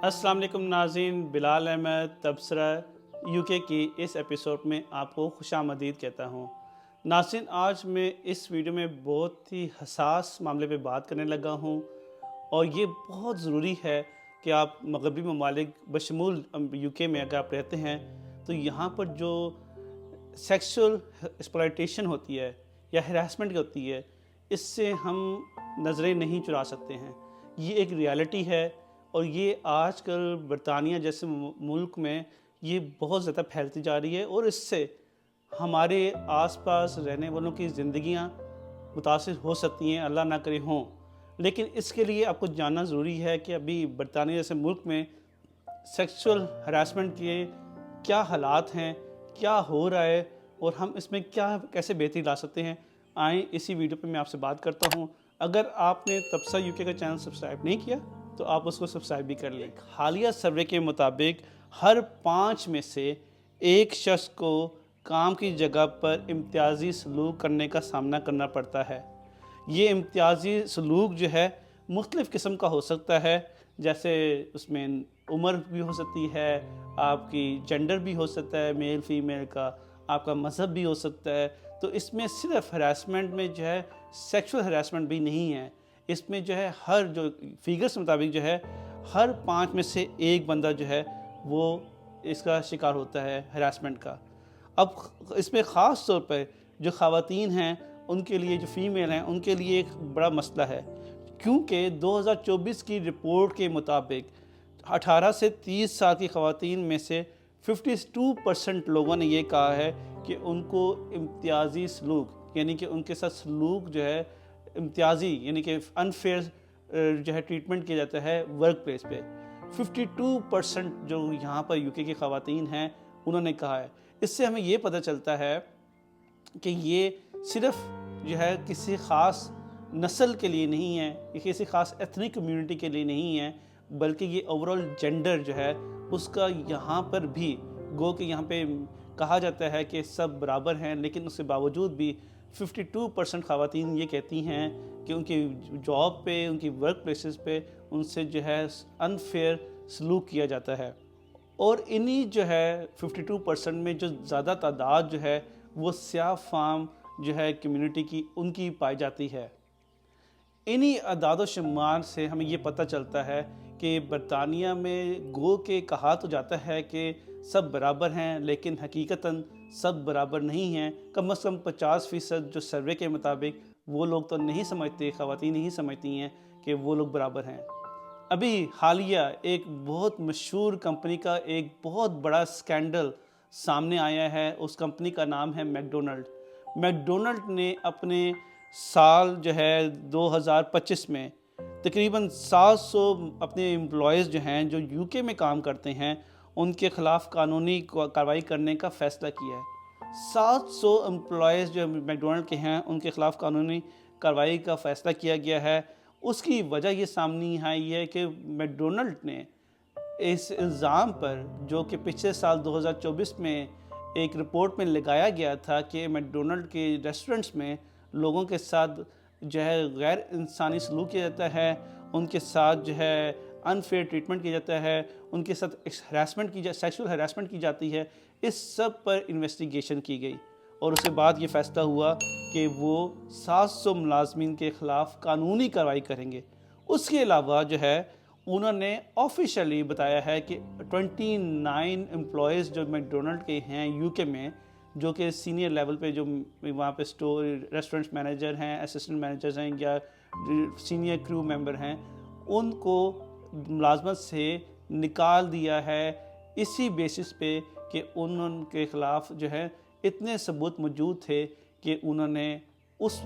अस्सलाम वालेकुम नाज़रीन, बिलाल अहमद तबसरा यूके की इस एपिसोड में आपको खुशामदीद कहता हूँ। नाज़रीन, आज मैं इस वीडियो में बहुत ही हसास मामले पे बात करने लगा हूँ और ये बहुत ज़रूरी है कि आप मगरबी ममालिक बशमूल यूके में अगर आप रहते हैं तो यहाँ पर जो सेक्सुअल एक्सप्लॉयटेशन होती है या हरासमेंट होती है, इससे हम नज़रें नहीं चुरा सकते हैं। ये एक रियलिटी है और ये आजकल बरतानिया जैसे मुल्क में ये बहुत ज़्यादा फैलती जा रही है और इससे हमारे आसपास रहने वालों की ज़िंदगियां मुतासिर हो सकती हैं, अल्लाह ना करे हों। लेकिन इसके लिए आपको जानना ज़रूरी है कि अभी बरतानिया जैसे मुल्क में सेक्सुअल हरासमेंट के क्या हालात हैं, क्या हो रहा है और हम इसमें क्या कैसे बेहतरी ला सकते हैं। आएँ इसी वीडियो पे मैं आपसे बात करता हूँ। अगर आपने तबसरा यूके का चैनल सब्सक्राइब नहीं किया तो आप उसको सब्सक्राइब भी कर लें। हालिया सर्वे के मुताबिक हर 5 में से एक शख्स को काम की जगह पर इम्तियाजी सलूक करने का सामना करना पड़ता है। ये इम्तियाजी सलूक जो है मुख्तलिफ़ किस्म का हो सकता है, जैसे उसमें उम्र भी हो सकती है, आपकी जेंडर भी हो सकता है, मेल फीमेल का, आपका मज़हब भी हो सकता है। तो इसमें सिर्फ हरासमेंट में जो है सेक्सुअल हरासमेंट भी नहीं है, इसमें जो है हर जो फिगर्स मुताबिक जो है हर 5 में से एक बंदा जो है वो इसका शिकार होता है हरासमेंट का। अब इसमें ख़ास तौर पर जो ख़वातीन हैं उनके लिए, जो फ़ीमेल हैं उनके लिए एक बड़ा मसला है, क्योंकि 2024 की रिपोर्ट के मुताबिक 18 से 30 साल की ख़वातीन में से 52% लोगों ने ये कहा है कि उनको इम्तियाजी सलूक यानी कि उनके साथ सलूक जो है इम्तियाजी यानी कि अनफेयर जो है ट्रीटमेंट किया जाता है वर्क प्लेस पे। 52% जो यहाँ पर यूके की ख़वातीन हैं उन्होंने कहा है। इससे हमें ये पता चलता है कि ये सिर्फ जो है किसी ख़ास नस्ल के लिए नहीं है, ये किसी ख़ास एथनिक कम्युनिटी के लिए नहीं है, बल्कि ये ओवरऑल जेंडर जो है उसका यहाँ पर भी गो कि यहाँ पे कहा जाता है कि सब बराबर हैं, लेकिन उसके बावजूद भी 52% ख़वातीन ये कहती हैं कि उनकी जॉब पे, उनकी वर्क प्लेसेस पे उनसे जो है अनफेयर सलूक किया जाता है। और इन्हीं जो है 52% में जो ज़्यादा तादाद जो है वो स्याह फार्म जो है कम्युनिटी की उनकी पाई जाती है। इन्हीं अदाद शुमार से हमें ये पता चलता है कि बरतानिया में गो के कहा तो जाता है कि सब बराबर हैं, लेकिन हकीकतन सब बराबर नहीं हैं। कम से कम 50% जो सर्वे के मुताबिक वो लोग तो नहीं समझते, ख़वातीन नहीं समझती हैं कि वो लोग बराबर हैं। अभी हालिया एक बहुत मशहूर कंपनी का एक बहुत बड़ा स्कैंडल सामने आया है। उस कंपनी का नाम है मैकडोनल्ड। मैकडोनल्ड ने अपने साल जो है 2025 में तकरीबन 700 अपने एम्प्लॉयज़ जो हैं जो यूके में काम करते हैं उनके ख़िलाफ़ कानूनी कार्रवाई करने का फ़ैसला किया है। 700 एम्प्लॉयज़ जो मैकडोनल्ड के हैं उनके ख़िलाफ़ कानूनी कार्रवाई का फ़ैसला किया गया है। उसकी वजह ये सामने आई है कि मैकडोनल्ड ने इस इल्ज़ाम पर, जो कि पिछले साल 2024 में एक रिपोर्ट में लगाया गया था कि मैकडोनल्ड के रेस्टोरेंट्स में लोगों के साथ जो है गैर इंसानी सलूक किया जाता है, उनके साथ जो है अनफेयर ट्रीटमेंट किया जाता है, उनके साथ सेक्सुअल हरासमेंट की जाती है। इस सब पर इन्वेस्टिगेशन की गई और उसके बाद ये फ़ैसला हुआ कि वो 700 मुलाजमीन के ख़िलाफ़ कानूनी कार्रवाई करेंगे। उसके अलावा जो है उन्होंने ऑफिशियली बताया है कि 29 एम्प्लॉयज़ जो मैकडोनल्ड के हैं यूके में, जो कि सीनियर लेवल पे जो वहाँ पे स्टोर रेस्टोरेंट मैनेजर हैं, असिस्टेंट मैनेजर्स हैं या सीनियर क्रू मेंबर हैं, उनको मुलाजमत से निकाल दिया है इसी बेसिस पे कि उनके ख़िलाफ़ जो है इतने सबूत मौजूद थे कि उन्होंने उस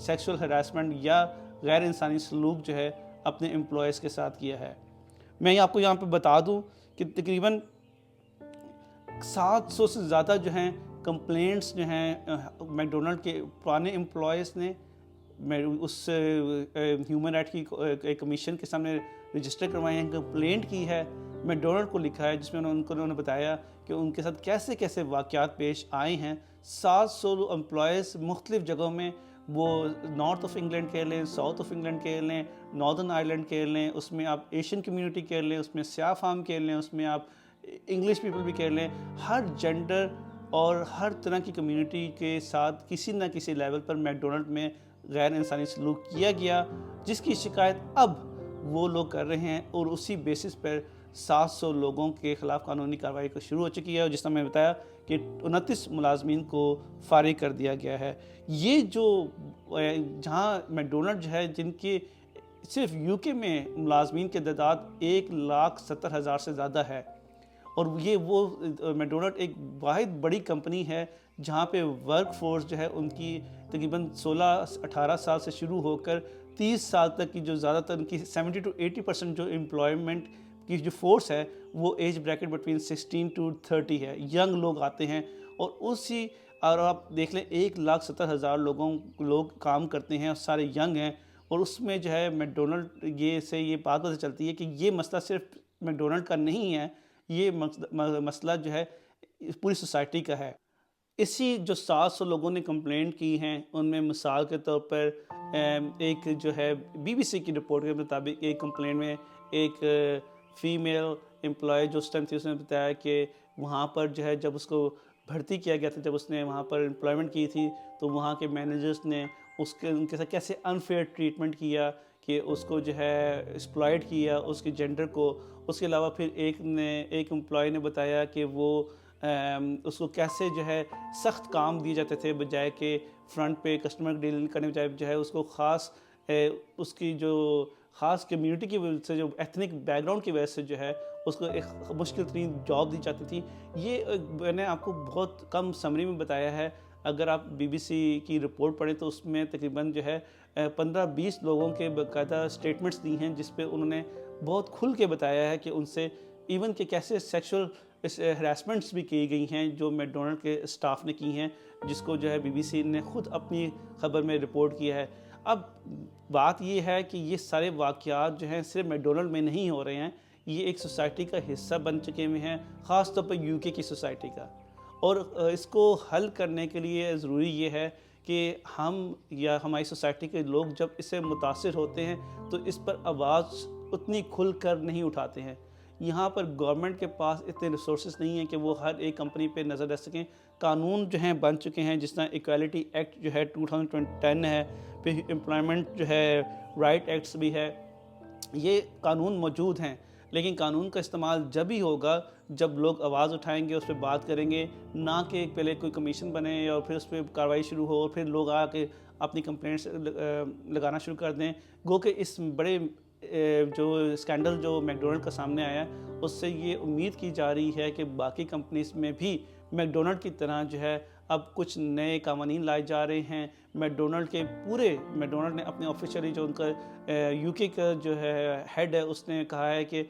सेक्सुअल हरासमेंट या गैर इंसानी सलूक जो है अपने एम्प्लॉयज़ के साथ किया है। मैं आपको यहाँ पे बता दूँ कि तकरीबन 700 से ज़्यादा जो हैं कंप्लेंट्स जो हैं मैकडोनल्ड के पुराने एम्प्लॉयज़ ने उस ह्यूमन राइट की कमीशन के सामने रजिस्टर करवाए हैं, कंप्लेंट की है, मैकडोनल्ड को लिखा है, जिसमें उन्होंने बताया कि उनके साथ कैसे कैसे वाक़यात पेश आए हैं। 700 एम्प्लॉयज़ मुख्तलिफ़ जगहों में وہ نارتھ آف انگلینڈ کھیل لیں، ساؤتھ آف انگلینڈ کھیل لیں، ناردرن آئرلینڈ کھیل لیں، اس میں آپ ایشین کمیونٹی کھیل لیں، اس میں سیاہ فام کھیل لیں، اس میں آپ انگلش پیپل بھی کھیل لیں، ہر جینڈر اور ہر طرح کی کمیونٹی کے ساتھ کسی نہ کسی لیول پر میک ڈونلڈ میں غیر انسانی سلوک کیا گیا، جس کی شکایت اب وہ لوگ کر رہے ہیں، اور اسی بیسس پر 700 لوگوں کے خلاف قانونی کارروائی کو شروع ہو چکی ہے، اور جس طرح میں بتایا کہ 29 ملازمین کو فارغ کر دیا گیا ہے۔ یہ جو جہاں میک ڈونلڈ جو ہے، جن کے صرف یو کے میں ملازمین کی تعداد 1,70,000 سے زیادہ ہے، اور یہ وہ میک ڈونلڈ ایک واحد بڑی کمپنی ہے جہاں پہ ورک فورس جو ہے ان کی تقریباً 16-18 سال سے شروع ہو کر 30 سال تک کی جو زیادہ تر ان کی 70 to 80% جو امپلائمنٹ کی جو فورس ہے وہ ایج بریکٹ بٹوین 16 to 30 ہے، ینگ لوگ آتے ہیں، اور آپ دیکھ لیں 1,70,000 لوگ کام کرتے ہیں اور سارے ینگ ہیں، اور اس میں جو ہے میک ڈونلڈ یہ بات پتہ چلتی ہے کہ یہ مسئلہ صرف میک ڈونلڈ کا نہیں ہے، یہ مسئلہ جو ہے پوری سوسائٹی کا ہے۔ اسی جو 700 لوگوں نے کمپلینٹ کی ہیں ان میں مثال کے طور پر ایک جو ہے BBC کی رپورٹ کے مطابق ایک کمپلینٹ میں ایک فیمیل امپلائی جو اس ٹائم تھی، اس نے بتایا کہ وہاں پر جو ہے جب اس کو بھرتی کیا گیا تھا، جب اس نے وہاں پر امپلائمنٹ کی تھی، تو وہاں کے مینیجرز نے ان کے ساتھ کیسے انفیئر ٹریٹمنٹ کیا کہ اس کو جو ہے ایکسپلائٹ کیا، اس کے جینڈر کو۔ اس کے علاوہ پھر ایک امپلائی نے بتایا کہ وہ اس کو کیسے جو ہے سخت کام دیے جاتے تھے، بجائے کہ فرنٹ پہ کسٹمر ڈیل کرنے بجائے جو ہے اس کو اس کی جو خاص کمیونٹی کی وجہ سے، جو ایتھنک بیک گراؤنڈ کی وجہ سے جو ہے اس کو ایک مشکل ترین جاب دی جاتی تھی۔ یہ میں نے آپ کو بہت کم سمری میں بتایا ہے، اگر آپ BBC کی رپورٹ پڑھیں تو اس میں تقریباً جو ہے 15-20 لوگوں کے باقاعدہ سٹیٹمنٹس دی ہیں، جس پہ انہوں نے بہت کھل کے بتایا ہے کہ ان سے ایون کہ کیسے سیکشول ہراسمنٹس بھی کی گئی ہیں جو میک ڈونلڈ کے اسٹاف نے کی ہیں، جس کو جو ہے BBC نے خود اپنی خبر میں رپورٹ کیا ہے۔ اب بات یہ ہے کہ یہ سارے واقعات جو ہیں صرف میک ڈونلڈ میں نہیں ہو رہے ہیں، یہ ایک سوسائٹی کا حصہ بن چکے ہوئے ہیں، خاص طور پر UK کی سوسائٹی کا، اور اس کو حل کرنے کے لیے ضروری یہ ہے کہ ہم یا ہماری سوسائٹی کے لوگ جب اس سے متاثر ہوتے ہیں تو اس پر آواز اتنی کھل کر نہیں اٹھاتے ہیں۔ یہاں پر گورنمنٹ کے پاس اتنے ریسورسز نہیں ہیں کہ وہ ہر ایک کمپنی پہ نظر رکھ سکیں۔ قانون جو ہیں بن چکے ہیں، جس طرح ایکویلٹی ایکٹ جو ہے 2010 ہے، پھر امپلائمنٹ جو ہے رائٹ ایکٹس بھی ہے، یہ قانون موجود ہیں، لیکن قانون کا استعمال جب ہی ہوگا جب لوگ آواز اٹھائیں گے، اس پہ بات کریں گے، نہ کہ پہلے کوئی کمیشن بنے اور پھر اس پہ کارروائی شروع ہو اور پھر لوگ آ کے اپنی کمپلینٹس لگانا شروع کر دیں۔ گو کہ اس بڑے جو اسکینڈل جو میک ڈونلڈ کا سامنے آیا اس سے یہ امید کی جا رہی ہے کہ باقی کمپنیز میں بھی میک ڈونلڈ کی طرح جو ہے اب کچھ نئے قوانین لائے جا رہے ہیں۔ میک ڈونلڈ نے اپنے آفیشلی جو ان کا UK کا جو ہے ہیڈ ہے، اس نے کہا ہے کہ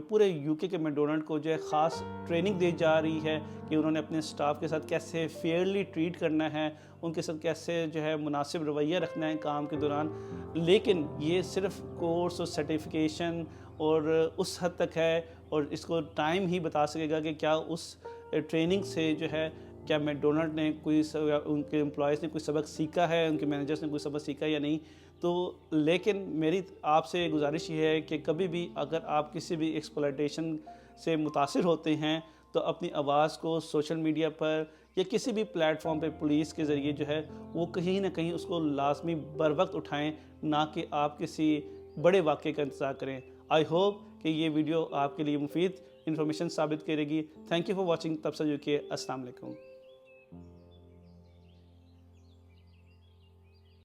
پورے UK کے میک ڈونلڈ کو جو ہے خاص ٹریننگ دی جا رہی ہے کہ انہوں نے اپنے سٹاف کے ساتھ کیسے فیئرلی ٹریٹ کرنا ہے، ان کے ساتھ کیسے جو ہے مناسب رویہ رکھنا ہے کام کے دوران۔ لیکن یہ صرف کورس اور سرٹیفکیشن اور اس حد تک ہے، اور اس کو ٹائم ہی بتا سکے گا کہ کیا اس ٹریننگ سے جو ہے کیا میک ڈونلڈ نے ان کے امپلائیز نے کوئی سبق سیکھا ہے، ان کے مینیجرز نے کوئی سبق سیکھا یا نہیں۔ تو لیکن میری آپ سے گزارش یہ ہے کہ کبھی بھی اگر آپ کسی بھی ایکسپلائٹیشن سے متاثر ہوتے ہیں تو اپنی آواز کو سوشل میڈیا پر یا کسی بھی پلیٹ فارم پہ پولیس کے ذریعے جو ہے وہ کہیں نہ کہیں اس کو لازمی بر وقت اٹھائیں، نہ کہ آپ کسی بڑے واقعے کا انتظار کریں۔ آئی ہوپ کہ یہ ویڈیو آپ کے لیے مفید انفارمیشن ثابت کرے گی۔ تھینک یو فار واچنگ تبصرہ UK۔ السلام علیکم۔